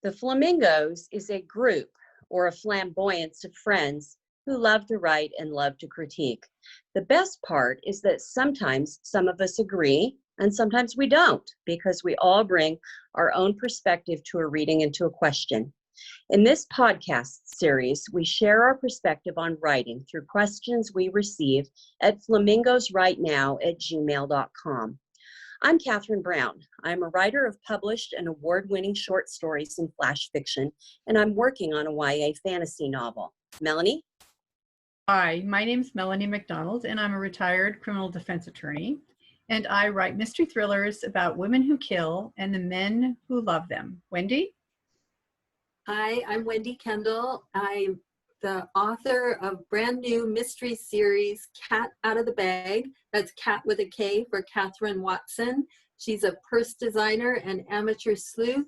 The Flamingos is a group or a flamboyance of friends who love to write and love to critique. The best part is that sometimes some of us agree and sometimes we don't, because we all bring our own perspective to a reading and to a question. In this podcast series, we share our perspective on writing through questions we receive at flamingosrightnow@gmail.com. I'm Catherine Brown. I'm a writer of published and award-winning short stories and flash fiction, and I'm working on a YA fantasy novel. Melanie? Hi, my name's Melanie McDonald, and I'm a retired criminal defense attorney, and I write mystery thrillers about women who kill and the men who love them. Wendy? Hi, I'm Wendy Kendall. I'm the author of brand new mystery series, Cat Out of the Bag. That's Cat with a K for Catherine Watson. She's a purse designer and amateur sleuth,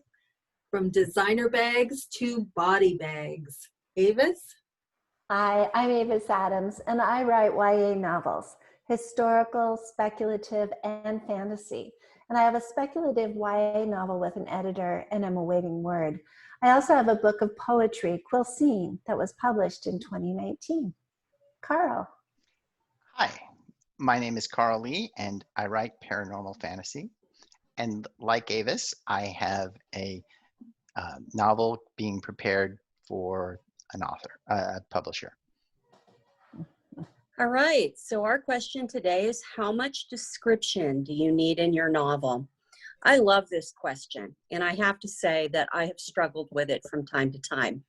from designer bags to body bags. Avis? Hi, I'm Avis Adams, and I write YA novels, historical, speculative, and fantasy. And I have a speculative YA novel with an editor, and I'm awaiting word. I also have a book of poetry, Quilcene, that was published in 2019. Carl. Hi, my name is Carl Lee, and I write paranormal fantasy. And like Avis, I have a novel being prepared for an author, a publisher. All right, so our question today is, how much description do you need in your novel? I love this question, and I have to say that I have struggled with it from time to time.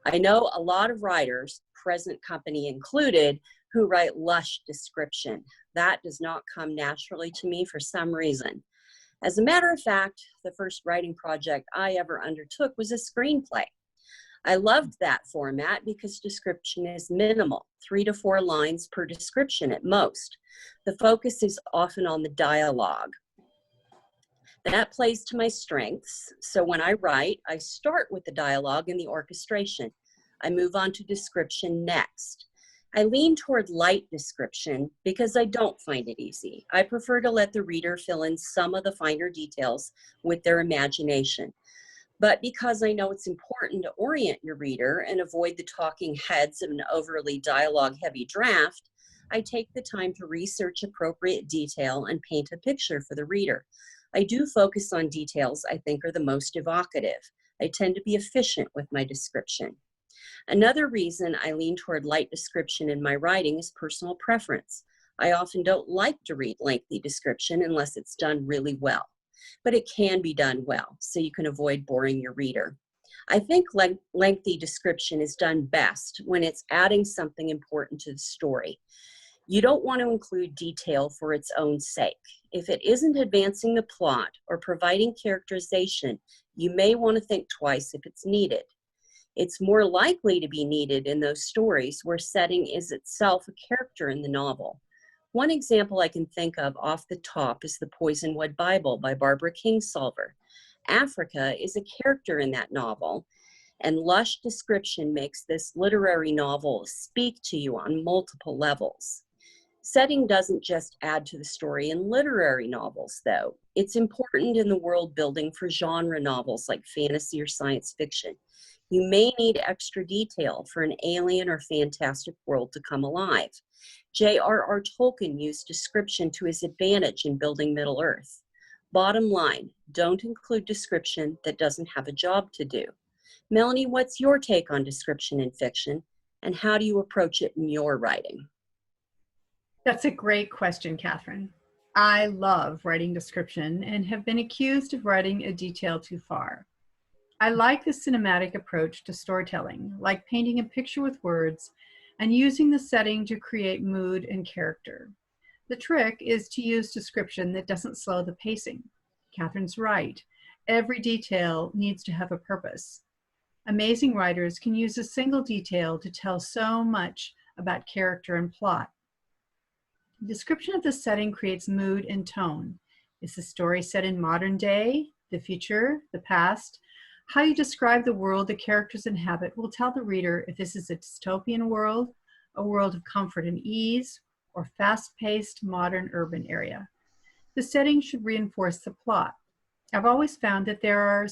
I know a lot of writers, present company included, who write lush description. That does not come naturally to me for some reason. As a matter of fact, the first writing project I ever undertook was a screenplay. I loved that format because description is minimal, 3 to 4 lines per description at most. The focus is often on the dialogue. That plays to my strengths. So when I write, I start with the dialogue and the orchestration. I move on to description next. I lean toward light description because I don't find it easy. I prefer to let the reader fill in some of the finer details with their imagination. But because I know it's important to orient your reader and avoid the talking heads of an overly dialogue-heavy draft, I take the time to research appropriate detail and paint a picture for the reader. I do focus on details I think are the most evocative. I tend to be efficient with my description. Another reason I lean toward light description in my writing is personal preference. I often don't like to read lengthy description unless it's done really well, but it can be done well, so you can avoid boring your reader. I think lengthy description is done best when it's adding something important to the story. You don't want to include detail for its own sake. If it isn't advancing the plot or providing characterization, you may want to think twice if it's needed. It's more likely to be needed in those stories where setting is itself a character in the novel. One example I can think of off the top is the Poisonwood Bible by Barbara Kingsolver. Africa is a character in that novel, and lush description makes this literary novel speak to you on multiple levels. Setting doesn't just add to the story in literary novels, though. It's important in the world building for genre novels like fantasy or science fiction. You may need extra detail for an alien or fantastic world to come alive. J.R.R. Tolkien used description to his advantage in building Middle-earth. Bottom line, don't include description that doesn't have a job to do. Melanie, what's your take on description in fiction, and how do you approach it in your writing? That's a great question, Catherine. I love writing description and have been accused of writing a detail too far. I like the cinematic approach to storytelling, like painting a picture with words and using the setting to create mood and character. The trick is to use description that doesn't slow the pacing. Catherine's right. Every detail needs to have a purpose. Amazing writers can use a single detail to tell so much about character and plot. Description of the setting creates mood and tone. Is the story set in modern day, the future, the past? How you describe the world the characters inhabit will tell the reader if this is a dystopian world, a world of comfort and ease, or fast-paced modern urban area. The setting should reinforce the plot. I've always found that there are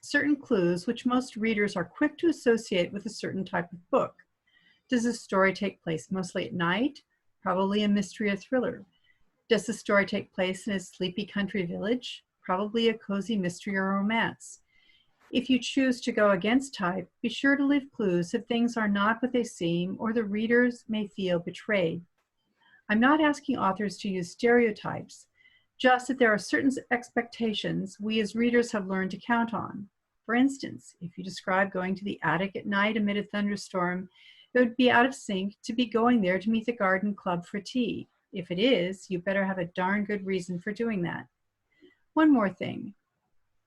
certain clues which most readers are quick to associate with a certain type of book. Does the story take place mostly at night? Probably a mystery or thriller. Does the story take place in a sleepy country village? Probably a cozy mystery or romance. If you choose to go against type, be sure to leave clues if things are not what they seem or the readers may feel betrayed. I'm not asking authors to use stereotypes, just that there are certain expectations we as readers have learned to count on. For instance, if you describe going to the attic at night amid a thunderstorm, it would be out of sync to be going there to meet the garden club for tea. If it is, you better have a darn good reason for doing that. One more thing.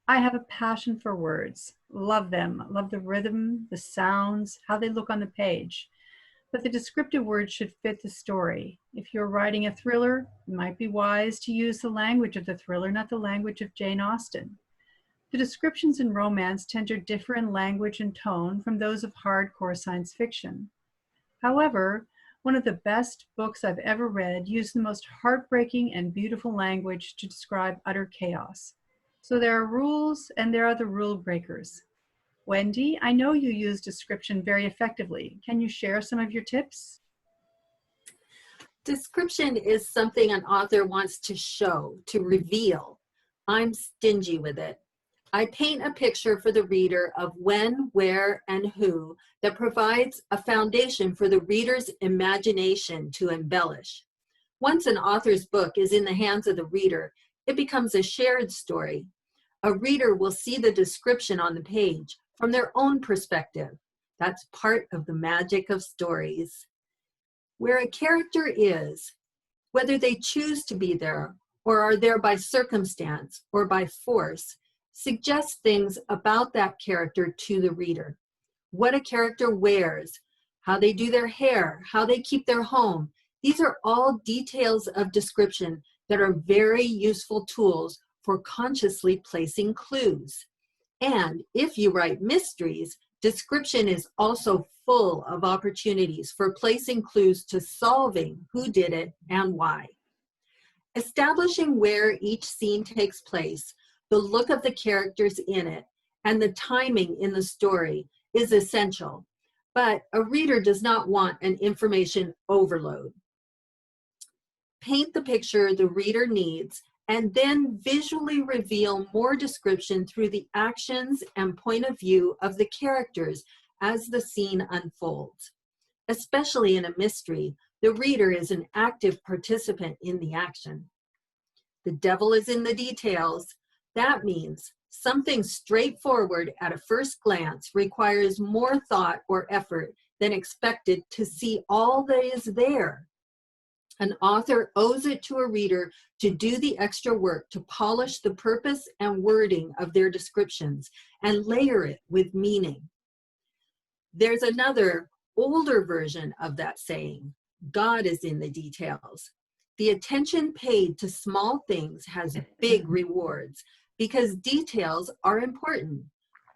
I have a passion for words. Love them. Love the rhythm, the sounds, how they look on the page. But the descriptive words should fit the story. If you're writing a thriller, it might be wise to use the language of the thriller, not the language of Jane Austen. The descriptions in romance tend to differ in language and tone from those of hardcore science fiction. However, one of the best books I've ever read used the most heartbreaking and beautiful language to describe utter chaos. So there are rules and there are the rule breakers. Wendy, I know you use description very effectively. Can you share some of your tips? Description is something an author wants to show, to reveal. I'm stingy with it. I paint a picture for the reader of when, where, and who that provides a foundation for the reader's imagination to embellish. Once an author's book is in the hands of the reader, it becomes a shared story. A reader will see the description on the page from their own perspective. That's part of the magic of stories. Where a character is, whether they choose to be there or are there by circumstance or by force, suggests things about that character to the reader. What a character wears, how they do their hair, how they keep their home. These are all details of description that are very useful tools for consciously placing clues. And if you write mysteries, description is also full of opportunities for placing clues to solving who did it and why. Establishing where each scene takes place, the look of the characters in it, and the timing in the story is essential, but a reader does not want an information overload. Paint the picture the reader needs and then visually reveal more description through the actions and point of view of the characters as the scene unfolds. Especially in a mystery, the reader is an active participant in the action. The devil is in the details. That means something straightforward at a first glance requires more thought or effort than expected to see all that is there. An author owes it to a reader to do the extra work to polish the purpose and wording of their descriptions and layer it with meaning. There's another older version of that saying, God is in the details. The attention paid to small things has big rewards because details are important.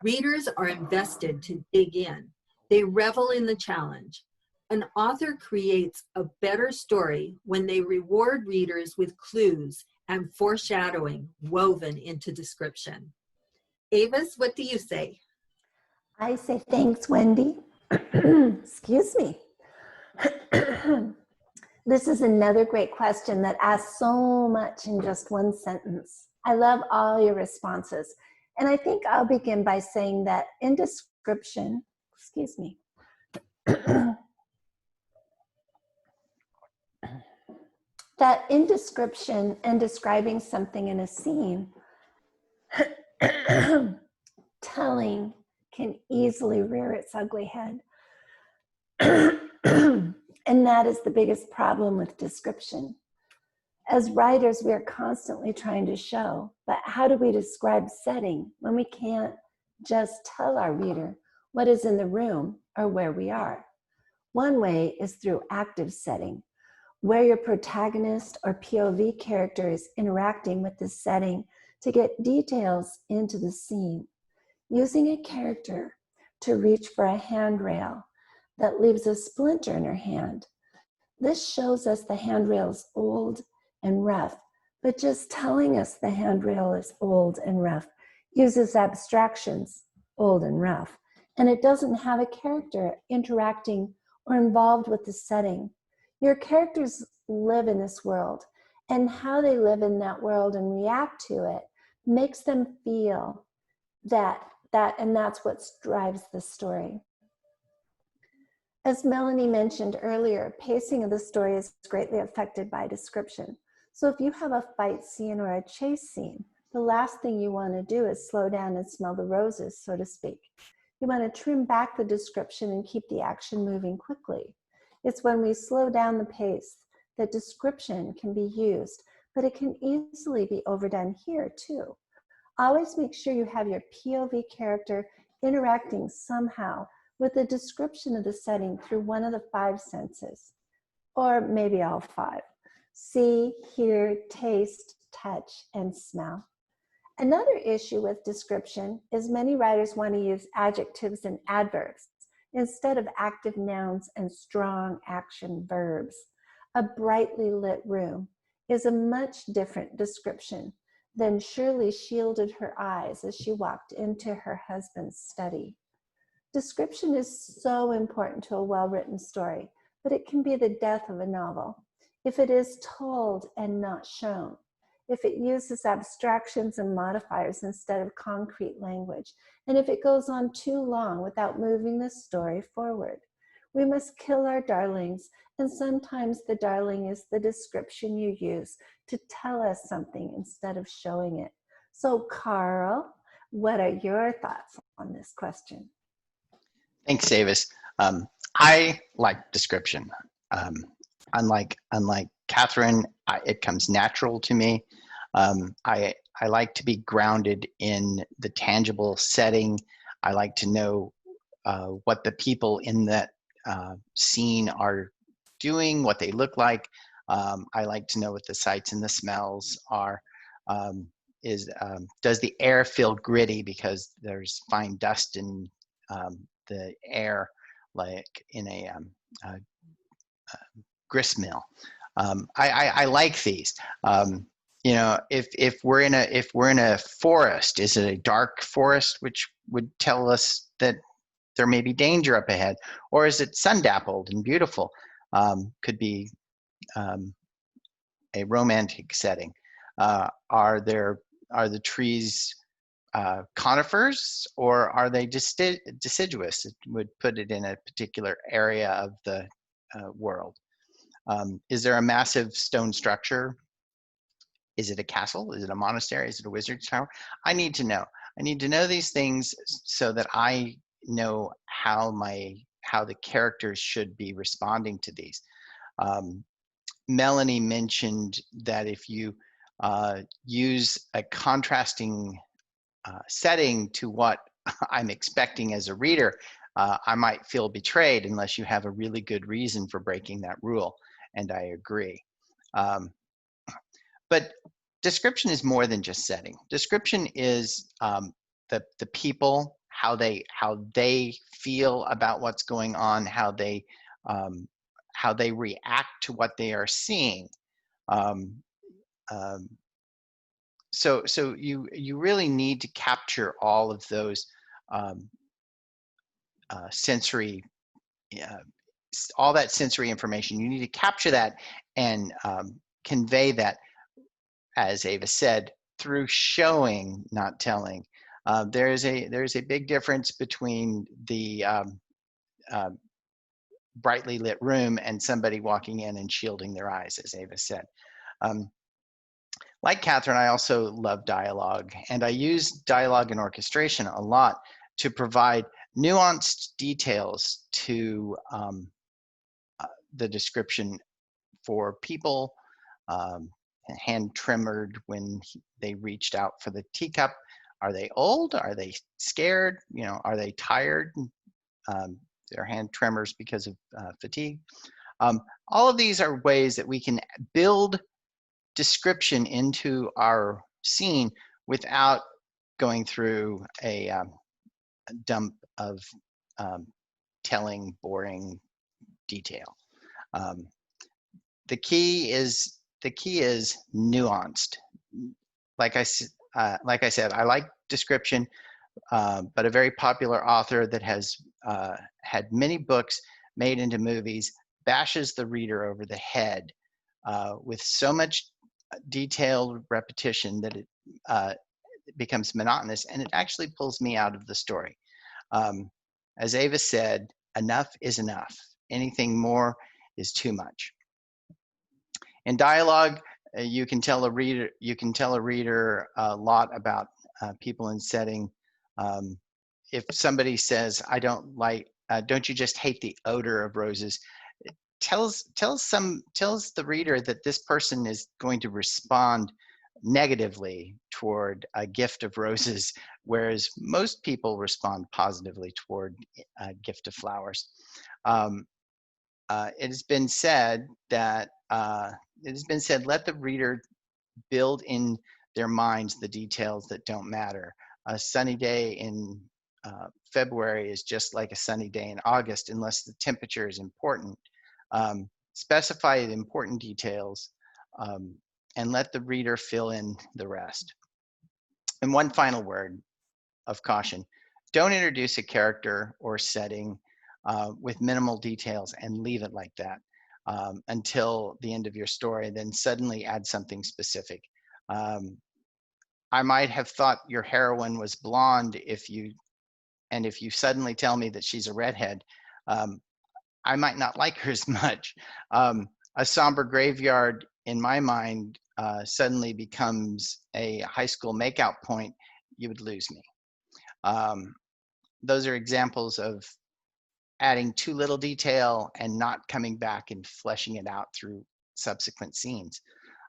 Readers are invested to dig in. They revel in the challenge. An author creates a better story when they reward readers with clues and foreshadowing woven into description. Avis, what do you say? I say thanks, Wendy. Excuse me. This is another great question that asks so much in just one sentence. I love all your responses. And I think I'll begin by saying that in description, excuse me, that in description and describing something in a scene, telling can easily rear its ugly head. And that is the biggest problem with description. As writers, we are constantly trying to show, but how do we describe setting when we can't just tell our reader what is in the room or where we are? One way is through active setting, where your protagonist or POV character is interacting with the setting to get details into the scene. Using a character to reach for a handrail that leaves a splinter in her hand. This shows us the handrail is old and rough, but just telling us the handrail is old and rough uses abstractions, old and rough, and it doesn't have a character interacting or involved with the setting. Your characters live in this world, and how they live in that world and react to it makes them feel and that's what drives the story. As Melanie mentioned earlier, pacing of the story is greatly affected by description. So if you have a fight scene or a chase scene, the last thing you want to do is slow down and smell the roses, so to speak. You want to trim back the description and keep the action moving quickly. It's when we slow down the pace that description can be used, but it can easily be overdone here too. Always make sure you have your POV character interacting somehow with the description of the setting through one of the 5 senses, or maybe all 5. See, hear, taste, touch, and smell. Another issue with description is many writers want to use adjectives and adverbs instead of active nouns and strong action verbs. A brightly lit room is a much different description than Shirley shielded her eyes as she walked into her husband's study. Description is so important to a well-written story, but it can be the death of a novel if it is told and not shown, if it uses abstractions and modifiers instead of concrete language, and if it goes on too long without moving the story forward. We must kill our darlings, and sometimes the darling is the description you use to tell us something instead of showing it. So Carl, what are your thoughts on this question? Thanks, Davis. I like description. Unlike Catherine, it comes natural to me. I like to be grounded in the tangible setting. I like to know what the people in that scene are doing, what they look like. I like to know what the sights and the smells are. Does the air feel gritty because there's fine dust in the air, like in a grist mill? I like these. You know, if we're in a forest, is it a dark forest, which would tell us that there may be danger up ahead, or is it sun-dappled and beautiful? Could be a romantic setting. Are the trees conifers, or are they deciduous? It would put it in a particular area of the world. Is there a massive stone structure? Is it a castle? Is it a monastery? Is it a wizard's tower? I need to know. I need to know these things so that I know how the characters should be responding to these. Melanie mentioned that if you use a contrasting setting to what I'm expecting as a reader, I might feel betrayed unless you have a really good reason for breaking that rule, and I agree. But description is more than just setting. Description is the people, how they feel about what's going on, how they react to what they are seeing. So you really need to capture all of those sensory, all that sensory information. You need to capture that and convey that, as Ava said, through showing, not telling. There's a big difference between the brightly lit room and somebody walking in and shielding their eyes, as Ava said. Like Catherine, I also love dialogue, and I use dialogue and orchestration a lot to provide nuanced details to the description for people. Hand trembled when they reached out for the teacup. Are they old? Are they scared? You know, are they tired? Their hand tremors because of fatigue. All of these are ways that we can build description into our scene without going through a dump of telling boring detail. The key is nuanced. Like I like I said, I like description, but a very popular author that has had many books made into movies bashes the reader over the head with so much detailed repetition that it becomes monotonous, and it actually pulls me out of the story. As Ava said, enough is enough. Anything more is too much. In dialogue, you can tell a reader a lot about people and setting. If somebody says, "I don't like," don't you just hate the odor of roses? It tells the reader that this person is going to respond negatively toward a gift of roses, whereas most people respond positively toward a gift of flowers. It has been said that let the reader build in their minds the details that don't matter. A sunny day in February is just like a sunny day in August unless the temperature is important. Specify the important details and let the reader fill in the rest. And one final word of caution: don't introduce a character or setting with minimal details and leave it like that until the end of your story, then suddenly add something specific. I might have thought your heroine was blonde if you suddenly tell me that she's a redhead, I might not like her as much. A somber graveyard, in my mind, suddenly becomes a high school makeout point. You would lose me. Those are examples of adding too little detail and not coming back and fleshing it out through subsequent scenes.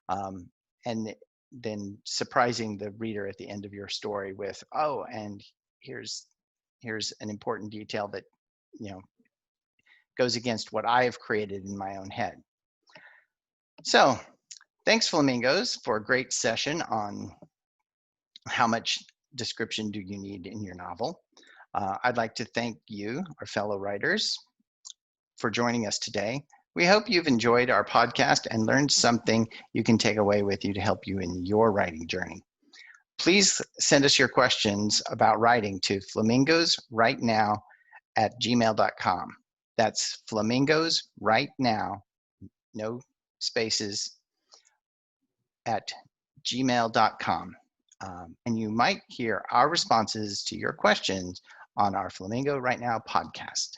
And then surprising the reader at the end of your story with, oh, and here's an important detail that, you know, goes against what I have created in my own head. So thanks, Flamingos, for a great session on how much description do you need in your novel. I'd like to thank you, our fellow writers, for joining us today. We hope you've enjoyed our podcast and learned something you can take away with you to help you in your writing journey. Please send us your questions about writing to flamingosrightnow@gmail.com. That's flamingosrightnow, no spaces, at gmail.com. And you might hear our responses to your questions on our Flamingo Right Now podcast.